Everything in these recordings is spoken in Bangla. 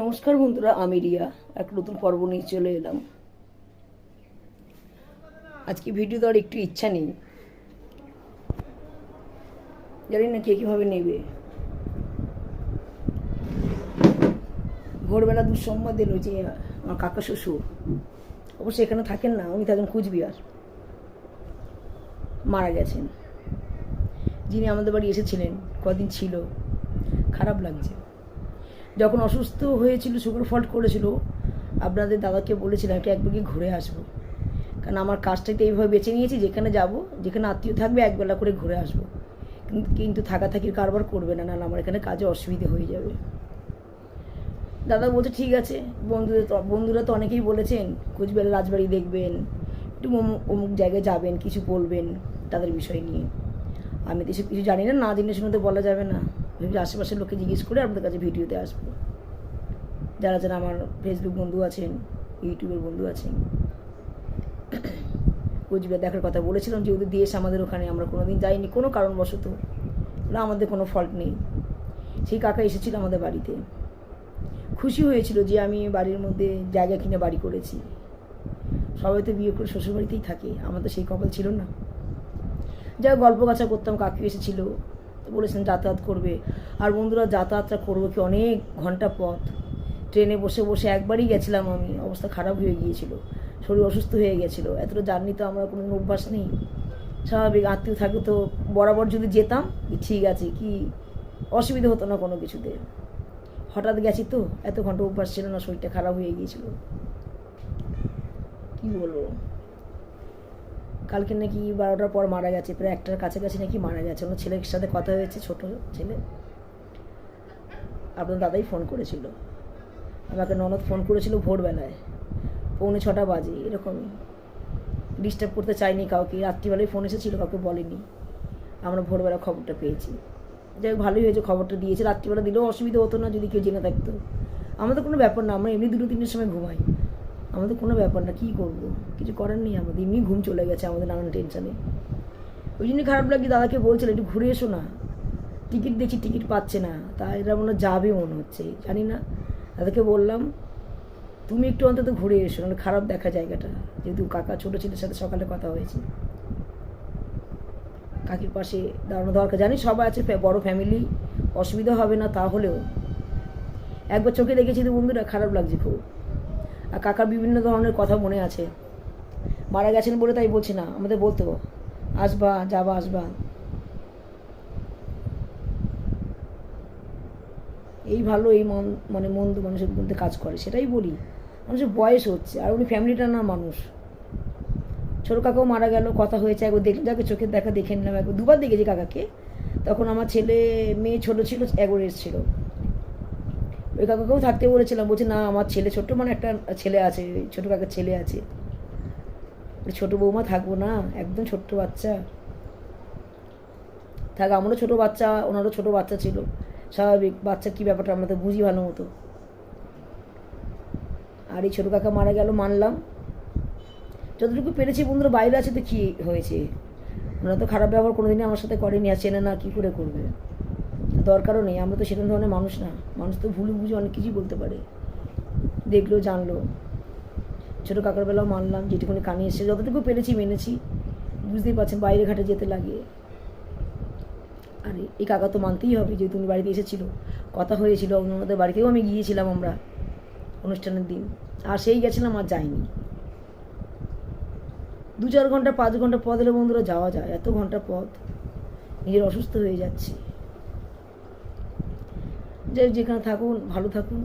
নমস্কার বন্ধুরা, আমি রিয়া এক নতুন পর্ব নিয়ে চলে এলাম। আজকে ভিডিও দেওয়ার একটু ইচ্ছা নেই, জানি না কে কীভাবে নেবে। ভোরবেলা দুঃসংবাদ এলো যে আমার কাকা শ্বশুর, অবশ্য এখানে থাকেন না, উনি থাকেন কুচবিহার, মারা গেছেন। যিনি আমাদের বাড়ি এসেছিলেন, কদিন ছিল, খারাপ লাগছে। যখন অসুস্থ হয়েছিল, সুগার ফল্ট করেছিল, আপনাদের দাদাকে বলেছিলাম একবার গিয়ে ঘুরে আসবো, কারণ আমার কাজটাকে এইভাবে বেছে নিয়েছি, যেখানে যাব, যেখানে আত্মীয় থাকবে একবেলা করে ঘুরে আসবো। কিন্তু থাকাথাকির কারবার করবে না, নাহলে আমার এখানে কাজে অসুবিধে হয়ে যাবে। দাদা বলছে ঠিক আছে, বন্ধুরা তো অনেকেই বলেছেন কুচবিহারের রাজবাড়ি দেখবেন, একটু অমুক জায়গায় যাবেন, কিছু বলবেন তাদের বিষয় নিয়ে। আমি তো এসব কিছু জানি না, না জেনে শুনে তো বলা যাবে না। ভেবেছি আশেপাশের লোককে জিজ্ঞেস করে আপনাদের কাছে ভিডিওতে আসবো। যারা যারা আমার ফেসবুক বন্ধু আছেন, ইউটিউবের বন্ধু আছেন, কুচবিহার দেখার কথা বলেছিলাম, যেহেতু দেশ আমাদের ওখানে, আমরা কোনোদিন যাইনি কোনো কারণবশত, না আমাদের কোনো ফল্ট নেই। সেই কাকা এসেছিল আমাদের বাড়িতে, খুশি হয়েছিল যে আমি বাড়ির মধ্যে জায়গা কিনে বাড়ি করেছি। সবাই তো বিয়ে করে শ্বশুরবাড়িতেই থাকে, আমার তো সেই কপাল ছিল না। যা গল্প গাছা করতাম, কাকু এসেছিল, বলেছেন যাতায়াত করবে। আর বন্ধুরা, যাতায়াতটা করবো কি, অনেক ঘন্টা পথ, ট্রেনে বসে বসে একবারই গেছিলাম আমি, অবস্থা খারাপ হয়ে গিয়েছিল, শরীর অসুস্থ হয়ে গেছিলো। এতটা জার্নি তো আমার কোনো অভ্যাস নেই। স্বাভাবিক আত্মীয় থাকলে তো বরাবর যদি যেতাম ঠিক আছে, কি অসুবিধা হতো না কোনো কিছুতে। হঠাৎ গেছি তো, এত ঘন্টা অভ্যাস ছিল না, শরীরটা খারাপ হয়ে গিয়েছিল। কি বলবো, কালকে নাকি 12টার পর মারা গেছে, প্রায় 1টার কাছাকাছি নাকি মারা গেছে। ওনার ছেলের সাথে কথা হয়েছে, ছোট ছেলে, আপনার দাদাই ফোন করেছিল আমাকে, ননদ ফোন করেছিল ভোরবেলায় 6:45 বাজে, এরকমই। ডিস্টার্ব করতে চাইনি কাউকে, রাত্রিবেলায় ফোন এসেছিল, কাউকে বলেনি। আমরা ভোরবেলা খবরটা পেয়েছি। যাই হোক, ভালোই হয়েছে খবরটা দিয়েছে। রাত্রিবেলা দিলেও অসুবিধা হতো না যদি কেউ জেনে থাকতো। আমাদের কোনো ব্যাপার না, আমরা এমনি 2-3টের সময় ঘুমাই, আমাদের কোনো ব্যাপার না। কী করবো, কিছু করার নেই, আমাদের এমনি ঘুম চলে গেছে আমাদের নানান টেনশানে। ওই জন্যই খারাপ লাগে, দাদাকে বলছিল একটু ঘুরে এসো না, টিকিট দেখছি টিকিট পাচ্ছে না, তা এরা মনে যাবে মনে হচ্ছে, জানি না। দাদাকে বললাম তুমি একটু অন্তত ঘুরে এসো, নাহলে খারাপ দেখা জায়গাটা। যেহেতু কাকা ছোটো ছেলের সাথে সকালে কথা হয়েছে, কাকির পাশে দাঁড়ানো দরকার। জানি সবাই আছে, বড় ফ্যামিলি, অসুবিধা হবে না, তাহলেও একবার চোখে দেখেছি তো বন্ধুরা, খারাপ লাগছে খুব। আর কাকার বিভিন্ন ধরনের কথা মনে আছে, মারা গেছেন বলে তাই বলছি না, আমাদের বলতো আসবা যাবা আসবা। এই ভালো, এই মানে মন্দ মানুষের মধ্যে কাজ করে, সেটাই বলি। মানুষের বয়স হচ্ছে, আর উনি ফ্যামিলিটা না মানুষ। ছোটো কাকাও মারা গেল, কথা হয়েছে, একবার দেখলাম, যাকে চোখের দেখা দেখে নিলাম, একবার 2বার দেখেছি কাকাকে। তখন আমার ছেলে মেয়ে ছোটো ছিল, একবার এসেছিলো। ওই কাকাকেও থাকতে বলেছিলাম, বলছে না আমার ছেলে ছোট্ট, মানে একটা ছেলে আছে, ছোটো কাকার ছেলে আছে, ছোটো বৌমা থাকবো না, একদম ছোট্ট বাচ্চা থাক। আমারও ছোটো বাচ্চা, ওনারও ছোটো বাচ্চা ছিল, স্বাভাবিক। বাচ্চার কী ব্যাপারটা আমরা তো বুঝি ভালো মতো। আর এই ছোটো কাকা মারা গেল, মানলাম যতটুকু পেরেছি। বন্ধুরা বাইরে আছে তো কী হয়েছে, ওনারা তো খারাপ ব্যবহার কোনোদিনই আমার সাথে করেনি, আর চেনে না, কী করে করবে, দরকারও নেই। আমরা তো সেরকম ধরনের মানুষ না, মানুষ তো ভুল বুঝে অনেক কিছুই বলতে পারে, দেখলো জানলো। ছোটো কাকার বেলাও মানলাম, যেটুকুনি কানে এসে যতটুকু পেরেছি মেনেছি। বুঝতেই পারছেন বাইরে ঘাটে যেতে লাগে, আর এই কাকা তো মানতেই হবে, যেহেতু উনি বাড়িতে এসেছিল, কথা হয়েছিল। ওনাদের বাড়িতেও আমি গিয়েছিলাম আমরা অনুষ্ঠানের দিন, আর সেই গেছিলাম, আর যাইনি। 2-4 ঘন্টা 5 ঘন্টা পথ এলে বন্ধুরা যাওয়া যায়, এত ঘন্টা পথ, নিজের অসুস্থ হয়ে যাচ্ছে। যাই যেখানে থাকুন, ভালো থাকুন।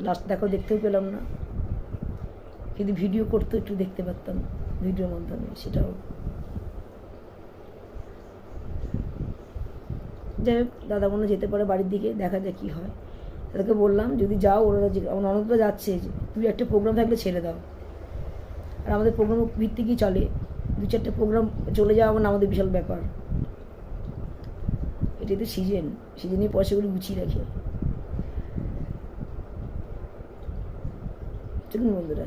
লাস্ট দেখাও দেখতেও পেলাম না, যদি ভিডিও করতো একটু দেখতে পারতাম ভিডিওর মাধ্যমে, সেটাও। যাই হোক, দাদা মনে যেতে পারে বাড়ির দিকে, দেখা যায় কী হয়। তাদেরকে বললাম যদি যাও, ওরা আমার ননদরা যাচ্ছে, তুই একটা প্রোগ্রাম থাকলে ছেড়ে দাও। আর আমাদের প্রোগ্রাম ভিত্তিকই চলে, 2-4টে প্রোগ্রাম চলে যাওয়া মানে আমাদের বিশাল ব্যাপার। এটাই তো সিজনে পয়সাগুলো গুছিয়ে রাখে। চলুন বন্ধুরা,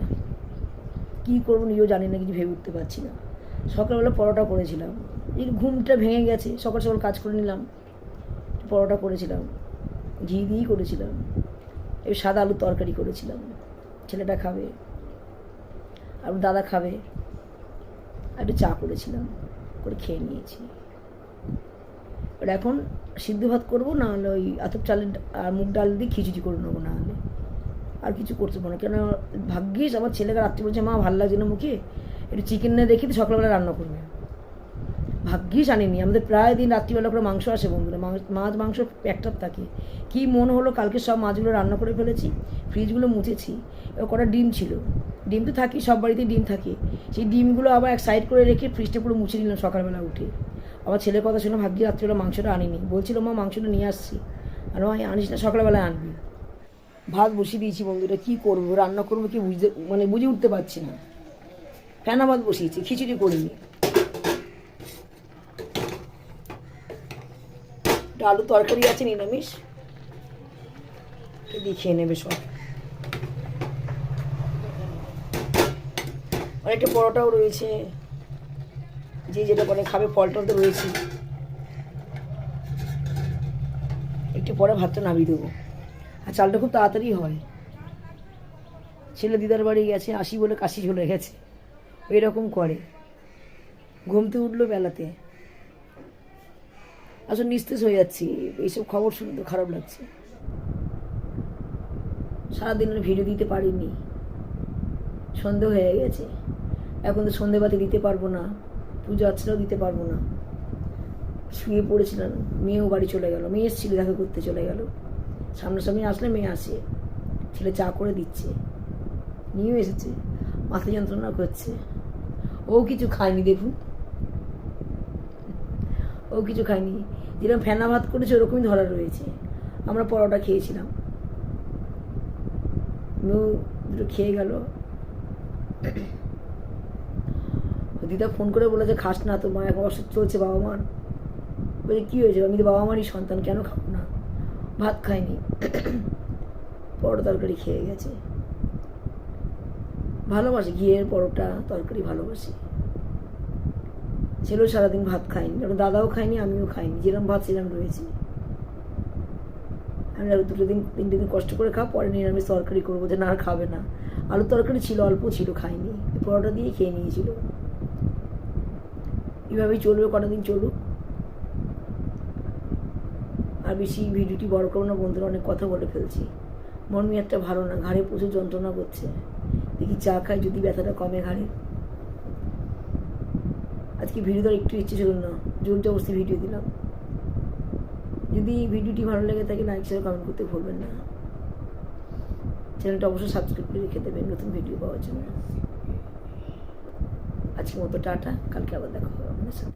কী করবো নিজেও জানি না, কিছু ভেবে উঠতে পারছি না। সকালবেলা পরোটা করেছিলাম, এই ঘুমটা ভেঙে গেছে, সকাল সকাল কাজ করে নিলাম। পরোটা করেছিলাম, ঘি দিয়েই করেছিলাম, এই সাদা আলুর তরকারি করেছিলাম, ছেলেটা খাবে আর দাদা খাবে, আর একটু চা করেছিলাম, করে খেয়ে নিয়েছি। আর এখন সিদ্ধ ভাত করবো, না হলে ওই আতপ চালের আর মুগ ডাল দিয়ে খিচুড়ি করে নেবো, না হলে আর কিছু করতে পারবো না। কেন ভাগ্যিস আমার ছেলেকে রাত্রি বলছে মা ভালো লাগছে না মুখে, একটু চিকেন না রেখে তো সকালবেলা রান্না করবে। ভাগ্যিস আনিনি, আমাদের প্রায় দিন রাত্রিবেলা করে মাংস আসে বন্ধুরা, মাছ মাংস প্যাকটাপ থাকে। কী মন হলো কালকে সব মাছগুলো রান্না করে ফেলেছি, ফ্রিজগুলো মুছেছি। এবার কটা ডিম ছিল, ডিম তো থাকি, সব বাড়িতেই ডিম থাকে, সেই ডিমগুলো আবার এক সাইড করে রেখে ফ্রিজটা পুরো মুছে নিলাম সকালবেলা উঠে। আমার ছেলের কথা শুনে ভাগ্যি রাত্রিবেলা মাংসটা আনিনি, বলছিল মা মাংসটা নিয়ে আসছি, আর মা আনিস না, সকালবেলায় আনবি। ভাত বসিয়ে দিয়েছি বন্ধুরা, কী করবো রান্না করবো কি বুঝে উঠতে পারছি না। ফেনা ভাত বসিয়েছি, খিচুড়ি করিনি। আলু তরকারি আছে নিরামিষ, দিয়ে খেয়ে নেবে সব। অনেকটা পরোটাও রয়েছে, যে যেটা করে খাবে, ফলটাও তো রয়েছে। একটু পরে ভাতটা নামিয়ে দেবো। আর চালটা খুব তাড়াতাড়ি হয়, ছেলে দিদার বাড়ি গেছে, আসি বলে কাশি চলে গেছে, ওই রকম করে। ঘুমতে উঠলো বেলাতে, আসলে নিস্তেজ হয়ে যাচ্ছি, এইসব খবর শুনে তো খারাপ লাগছে। সারাদিনের ভিডিও দিতে পারিনি, সন্ধে হয়ে গেছে, এখন তো সন্ধেবাতি দিতে পারবো না, পুজো আর্চনাও দিতে পারবো না। শুয়ে পড়েছিলাম, মেয়েও বাড়ি চলে গেল, মেয়ে এসেছিল দেখা করতে, চলে গেল। সামনাসামনি আসলে মেয়ে আসে, ছেলে চা করে দিচ্ছে, নিয়েও এসেছে, মাথা যন্ত্রণা করছে। ও কিছু খায়নি, দেখুন ও কিছু খায়নি, যেরকম ফেনা ভাত করেছে ওরকমই ধরা রয়েছে। আমরা পরোটা খেয়েছিলাম, মেয়েও দুটো খেয়ে গেল। দিদা ফোন করে বলেছে খাস না তো মা, এখন অসুস্থ হচ্ছে বাবা মার। বলে কী হয়েছে, আমি তো বাবা মারই সন্তান, কেন খাবো না। ভাত খায়নি, পরোটা তরকারি খেয়ে গেছে। ভালোবাসি ঘিয়ের পরোটা তরকারি, ভালোবাসি। ছেলেও সারাদিন ভাত খায়নি, কারণ দাদাও খায়নি, আমিও খাইনি, যেরকম ভাত সেরকম রয়েছে। আমি আর 2 দিন 3 দিন কষ্ট করে খাওয়া, পরে নিরামিষ তরকারি করবো, যে না আর খাবে না। আলুর তরকারি ছিল, অল্প ছিল, খাইনি, পরোটা দিয়ে খেয়ে নিয়েছিল। এভাবেই চলবে, কটা দিন চলুক। আর বেশি ভিডিওটি বড় করবো না বন্ধুরা, অনেক কথা বলে ফেলছি। মন মেয়াদটা ভালো না, ঘাড়ে প্রচুর যন্ত্রণা করছে, দেখি চা খাই যদি ব্যথাটা কমে ঘাড়ে। আজকে ভিডিও দেওয়ার একটু ইচ্ছে ছিল না, জোর জবরদস্তি ভিডিও দিলাম। যদি ভিডিওটি ভালো লেগে থাকে লাইক শেয়ার কমেন্ট করতে ভুলবেন না। চ্যানেলটা অবশ্যই সাবস্ক্রাইব করে রেখে দেবেন নতুন ভিডিও পাওয়ার জন্য। আজকের মতো টাটা, কালকে আবার দেখা হবে আপনাদের সাথে।